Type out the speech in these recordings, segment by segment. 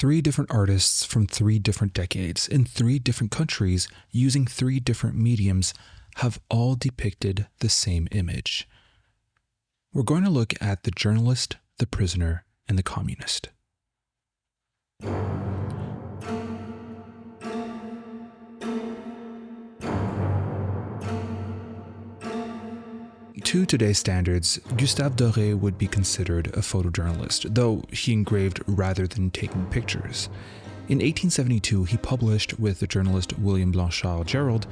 3 different artists from 3 different decades in 3 different countries using 3 different mediums have all depicted the same image. We're going to look at the journalist, the prisoner, and the communist. To today's standards, Gustave Doré would be considered a photojournalist, though he engraved rather than taking pictures. In 1872, he published with the journalist William Blanchard Gerald,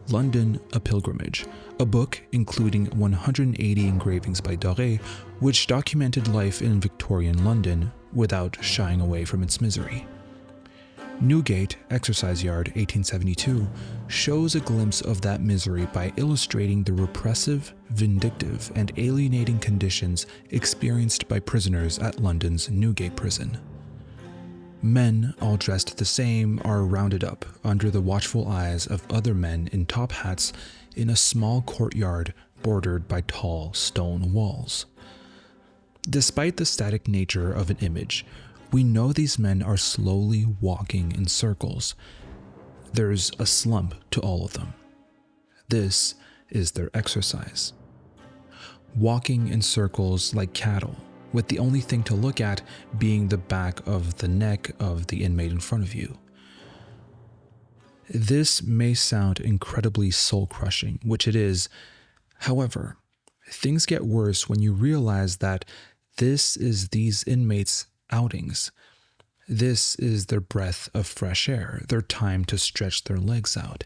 London, A Pilgrimage, a book including 180 engravings by Doré, which documented life in Victorian London without shying away from its misery. Newgate, Exercise Yard, 1872, shows a glimpse of that misery by illustrating the repressive, vindictive, and alienating conditions experienced by prisoners at London's Newgate prison. Men, all dressed the same, are rounded up under the watchful eyes of other men in top hats in a small courtyard bordered by tall stone walls. Despite the static nature of an image, we know these men are slowly walking in circles. There's a slump to all of them. This is their exercise. Walking in circles like cattle, with the only thing to look at being the back of the neck of the inmate in front of you. This may sound incredibly soul-crushing, which it is. However, things get worse when you realize that this is these inmates' outings. This is their breath of fresh air, their time to stretch their legs out.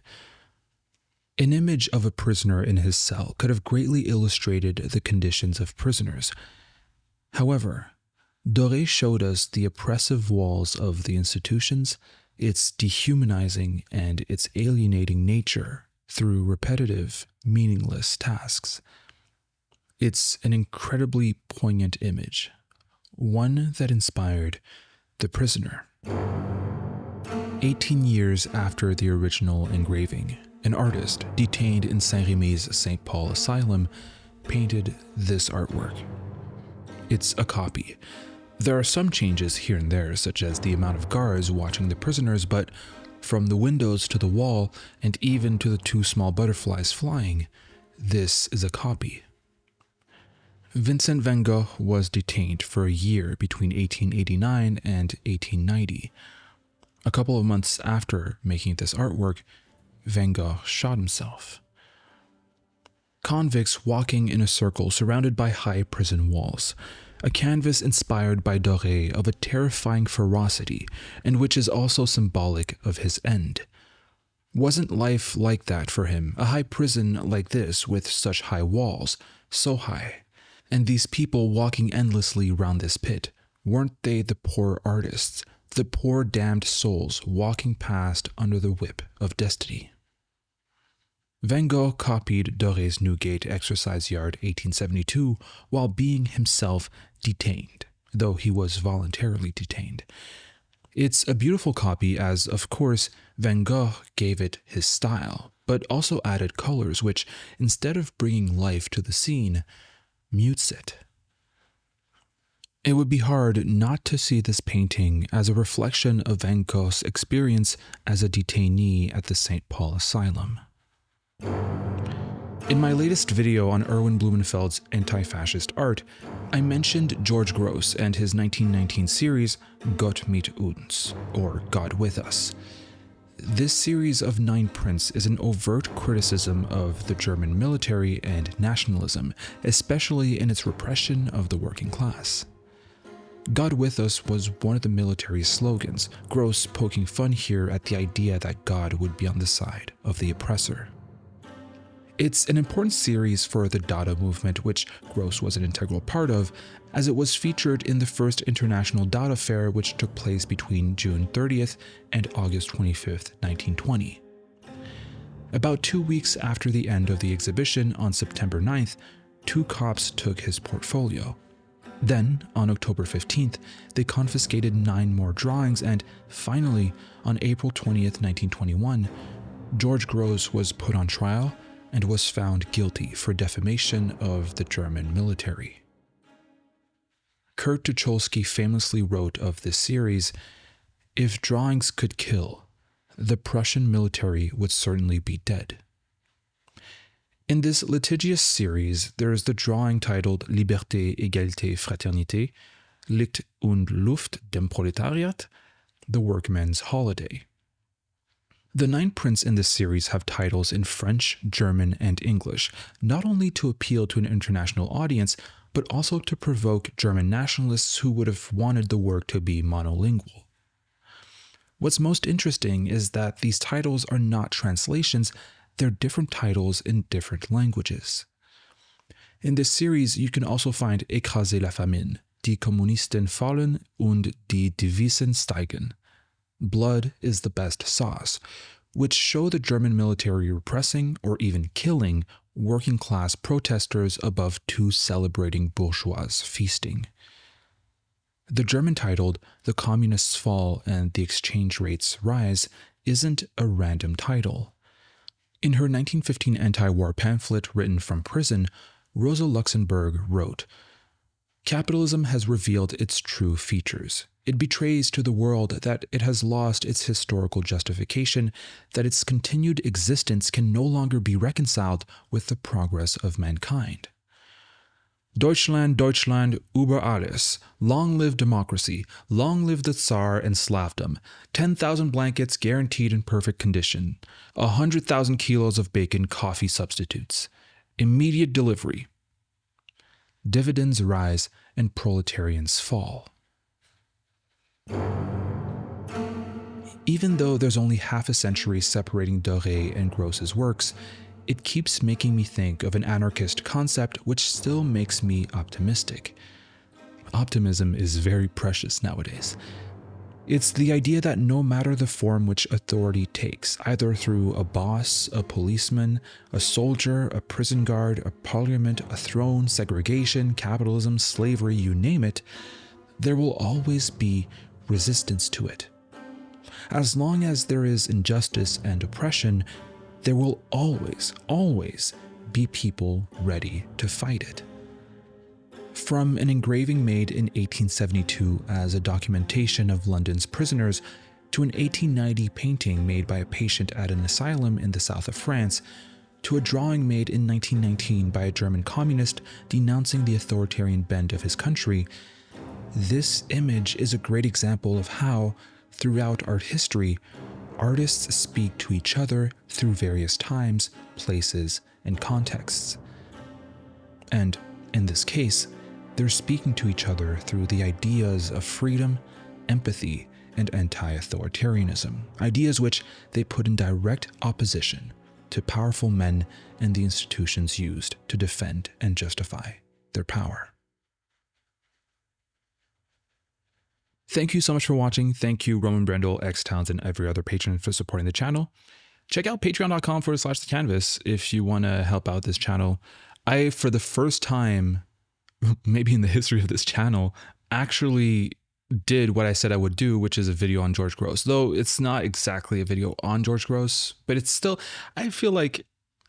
An image of a prisoner in his cell could have greatly illustrated the conditions of prisoners. However, Doré showed us the oppressive walls of the institutions, its dehumanizing and its alienating nature through repetitive, meaningless tasks. It's an incredibly poignant image, one that inspired The Prisoner. 18 years after the original engraving, an artist detained in Saint-Rémy's St. Paul Asylum painted this artwork. It's a copy. There are some changes here and there, such as the amount of guards watching the prisoners, but from the windows to the wall, and even to the 2 small butterflies flying, this is a copy. Vincent van Gogh was detained for a year between 1889 and 1890. A couple of months after making this artwork, Van Gogh shot himself. Convicts walking in a circle surrounded by high prison walls, a canvas inspired by Doré of a terrifying ferocity and which is also symbolic of his end. Wasn't life like that for him, a high prison like this with such high walls, so high? And these people walking endlessly round this pit, weren't they the poor artists, the poor damned souls walking past under the whip of destiny? Van Gogh copied Doré's Newgate Exercise Yard 1872 while being himself detained, though he was voluntarily detained. It's a beautiful copy as, of course, Van Gogh gave it his style, but also added colors which, instead of bringing life to the scene, mutes it. It would be hard not to see this painting as a reflection of Van Gogh's experience as a detainee at the St. Paul Asylum. In my latest video on Erwin Blumenfeld's anti-fascist art, I mentioned George Grosz and his 1919 series Gott mit uns, or God with Us. This series of 9 prints is an overt criticism of the German military and nationalism, especially in its repression of the working class. God with Us was one of the military's slogans, Grosz poking fun here at the idea that God would be on the side of the oppressor. It's an important series for the Dada movement, which Grosz was an integral part of, as it was featured in the first International Dada Fair, which took place between June 30th and August 25th, 1920. About 2 weeks after the end of the exhibition on September 9th, 2 cops took his portfolio. Then, on October 15th, they confiscated 9 more drawings, and finally, on April 20th, 1921, George Grosz was put on trial and was found guilty for defamation of the German military. Kurt Tucholsky famously wrote of this series, If drawings could kill, the Prussian military would certainly be dead. In this litigious series, there is the drawing titled Liberté, Égalité, Fraternité, Licht und Luft dem Proletariat, the workman's holiday. The 9 prints in this series have titles in French, German, and English, not only to appeal to an international audience, but also to provoke German nationalists who would have wanted the work to be monolingual. What's most interesting is that these titles are not translations, they're different titles in different languages. In this series, you can also find Écraser la famine, Die Kommunisten fallen und die Devisen steigen. Blood is the best sauce, which show the German military repressing or even killing working class protesters above 2 celebrating bourgeois feasting. The German titled The Communists Fall and the Exchange Rates Rise isn't a random title. In her 1915 anti-war pamphlet written from prison, Rosa Luxemburg wrote, "Capitalism has revealed its true features. It betrays to the world that it has lost its historical justification, that its continued existence can no longer be reconciled with the progress of mankind. Deutschland, Deutschland, über alles. Long live democracy. Long live the Tsar and Slavdom. 10,000 blankets guaranteed in perfect condition. 100,000 kilos of bacon coffee substitutes. Immediate delivery. Dividends rise and proletarians fall." Even though there's only half a century separating Doré and Grosz's works, it keeps making me think of an anarchist concept which still makes me optimistic. Optimism is very precious nowadays. It's the idea that no matter the form which authority takes, either through a boss, a policeman, a soldier, a prison guard, a parliament, a throne, segregation, capitalism, slavery, you name it, there will always be resistance to it. As long as there is injustice and oppression, there will always be people ready to fight it. From an engraving made in 1872 as a documentation of London's prisoners, to an 1890 painting made by a patient at an asylum in the south of France, to a drawing made in 1919 by a German communist denouncing the authoritarian bent of his country, this image is a great example of how, throughout art history, artists speak to each other through various times, places, and contexts. And in this case, they're speaking to each other through the ideas of freedom, empathy, and anti-authoritarianism, ideas which they put in direct opposition to powerful men and the institutions used to defend and justify their power. Thank you so much for watching. Thank you, Roman Brendel, X Towns, and every other patron for supporting the channel. Check out patreon.com/thecanvas if you want to help out this channel. I, for the first time, maybe in the history of this channel, actually did what I said I would do, which is a video on George Grosz. Though it's not exactly a video on George Grosz, but it's still, I feel like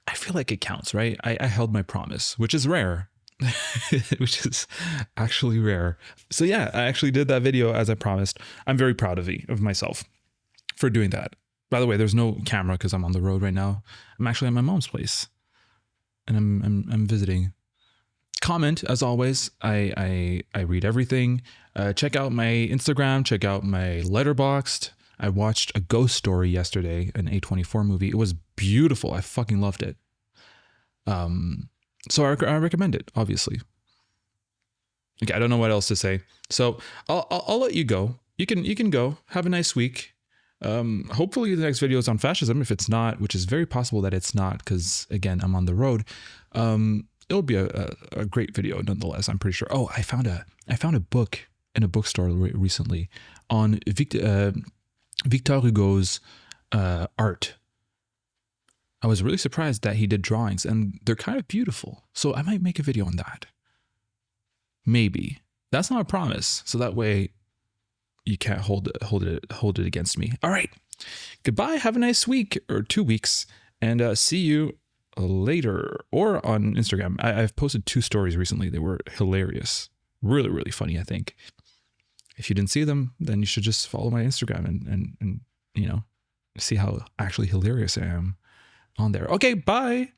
it counts, right? I held my promise, which is rare. Which is actually rare. So yeah, I actually did that video as I promised. I'm very proud of myself for doing that. By the way, there's no camera because I'm on the road right now. I'm actually at my mom's place, and I'm visiting. Comment, as always. I read everything. Check out my Instagram. Check out my Letterboxd. I watched A Ghost Story yesterday, an A24 movie. It was beautiful. I fucking loved it. So I recommend it, obviously. Okay, I don't know what else to say. So I'll let you go. You can go. Have a nice week. Hopefully the next video is on fascism. If it's not, which is very possible that it's not, because again, I'm on the road. It'll be a great video nonetheless, I'm pretty sure. Oh, I found a book in a bookstore recently on Victor Hugo's art. I was really surprised that he did drawings, and they're kind of beautiful. So I might make a video on that. Maybe. That's not a promise. So that way you can't hold it against me. All right. Goodbye. Have a nice week or 2 weeks, and see you later or on Instagram. I've posted 2 stories recently. They were hilarious. Really, really funny, I think. if you didn't see them, then you should just follow my Instagram and see how actually hilarious I am on there. Okay, bye.